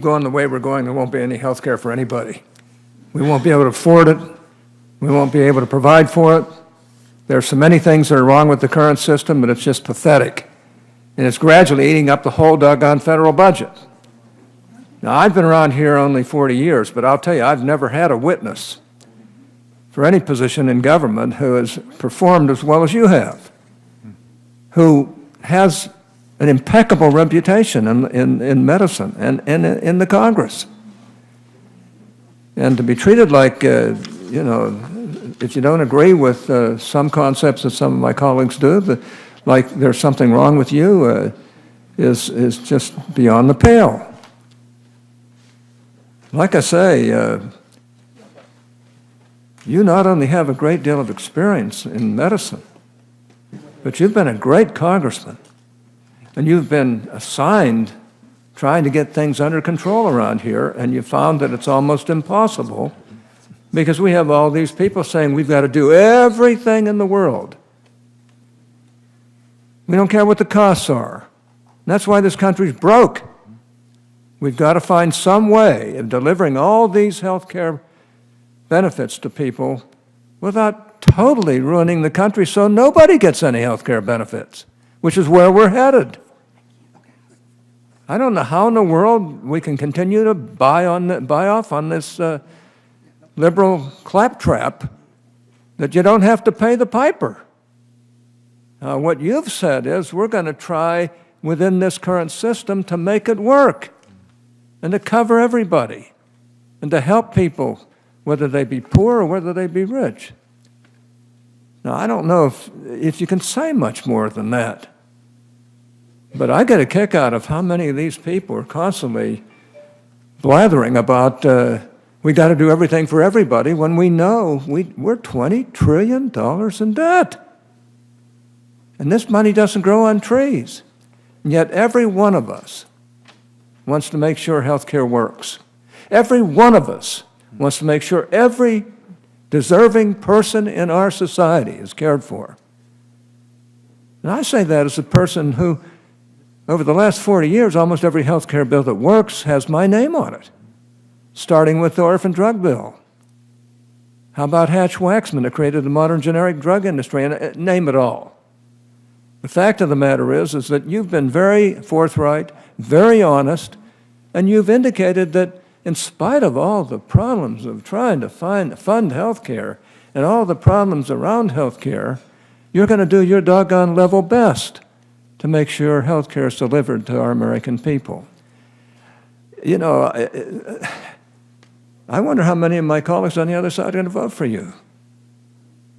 going the way we're going, there won't be any health care for anybody. We won't be able to afford it. We won't be able to provide for it. There's so many things that are wrong with the current system, but it's just pathetic. And it's gradually eating up the whole doggone federal budget. Now, I've been around here only 40 years, but I'll tell you, I've never had a witness for any position in government who has performed as well as you have, who has an impeccable reputation in medicine and in the Congress. And to be treated like, if you don't agree with some concepts that some of my colleagues do, like there's something wrong with you, is just beyond the pale. Like I say, you not only have a great deal of experience in medicine, but you've been a great congressman, and you've been assigned trying to get things under control around here, and you found that it's almost impossible because we have all these people saying we've got to do everything in the world. We don't care what the costs are. And that's why this country's broke. We've got to find some way of delivering all these health care benefits to people without totally ruining the country so nobody gets any health care benefits, which is where we're headed. I don't know how in the world we can continue to buy off on this liberal claptrap that you don't have to pay the piper. What you've said is we're going to try within this current system to make it work and to cover everybody and to help people, whether they be poor or whether they be rich. Now, I don't know if you can say much more than that, but I get a kick out of how many of these people are constantly blathering about we got to do everything for everybody when we know we're $20 trillion in debt. And this money doesn't grow on trees. And yet every one of us wants to make sure health care works. Every one of us wants to make sure every deserving person in our society is cared for. And I say that as a person who, over the last 40 years, almost every health care bill that works has my name on it, starting with the orphan drug bill. How about Hatch-Waxman that created the modern generic drug industry, and name it all. The fact of the matter is that you've been very forthright, very honest, and you've indicated that in spite of all the problems of trying to fund health care and all the problems around health care, you're going to do your doggone level best to make sure health care is delivered to our American people. You know, I wonder how many of my colleagues on the other side are going to vote for you.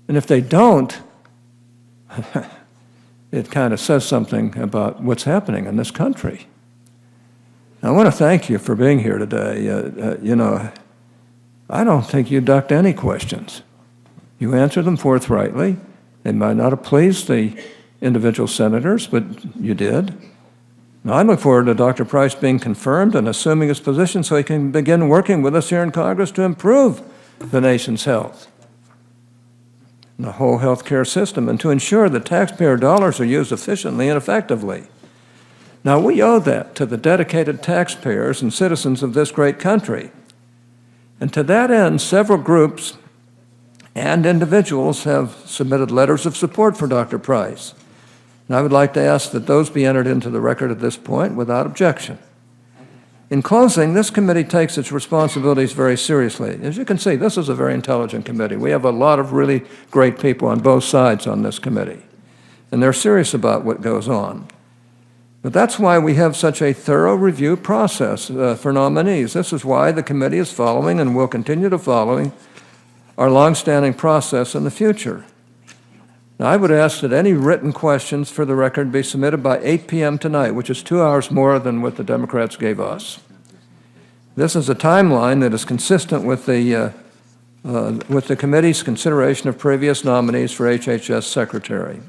And if they don't, it kind of says something about what's happening in this country. I want to thank you for being here today. I don't think you ducked any questions. You answered them forthrightly. They might not have pleased the individual senators, but you did. Now, I look forward to Dr. Price being confirmed and assuming his position so he can begin working with us here in Congress to improve the nation's health, the whole health care system, and to ensure that taxpayer dollars are used efficiently and effectively. Now, we owe that to the dedicated taxpayers and citizens of this great country. And to that end, several groups and individuals have submitted letters of support for Dr. Price. And I would like to ask that those be entered into the record at this point without objection. In closing, this committee takes its responsibilities very seriously. As you can see, this is a very intelligent committee. We have a lot of really great people on both sides on this committee, and they're serious about what goes on. But that's why we have such a thorough review process for nominees. This is why the committee is following and will continue to follow our longstanding process in the future. Now, I would ask that any written questions for the record be submitted by 8 p.m. tonight, which is 2 hours more than what the Democrats gave us. This is a timeline that is consistent with the committee's consideration of previous nominees for HHS Secretary.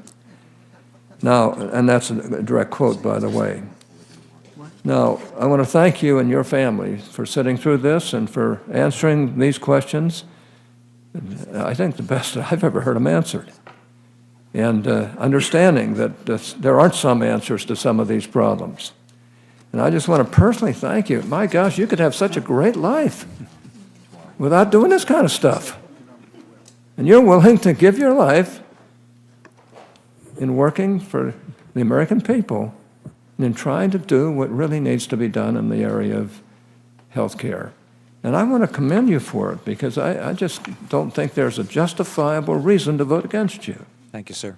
Now, and that's a direct quote, by the way. Now, I want to thank you and your family for sitting through this and for answering these questions. I think the best that I've ever heard them answered. And understanding that there aren't some answers to some of these problems. And I just want to personally thank you. My gosh, you could have such a great life without doing this kind of stuff. And you're willing to give your life in working for the American people and in trying to do what really needs to be done in the area of health care. And I want to commend you for it because I just don't think there's a justifiable reason to vote against you. Thank you, sir.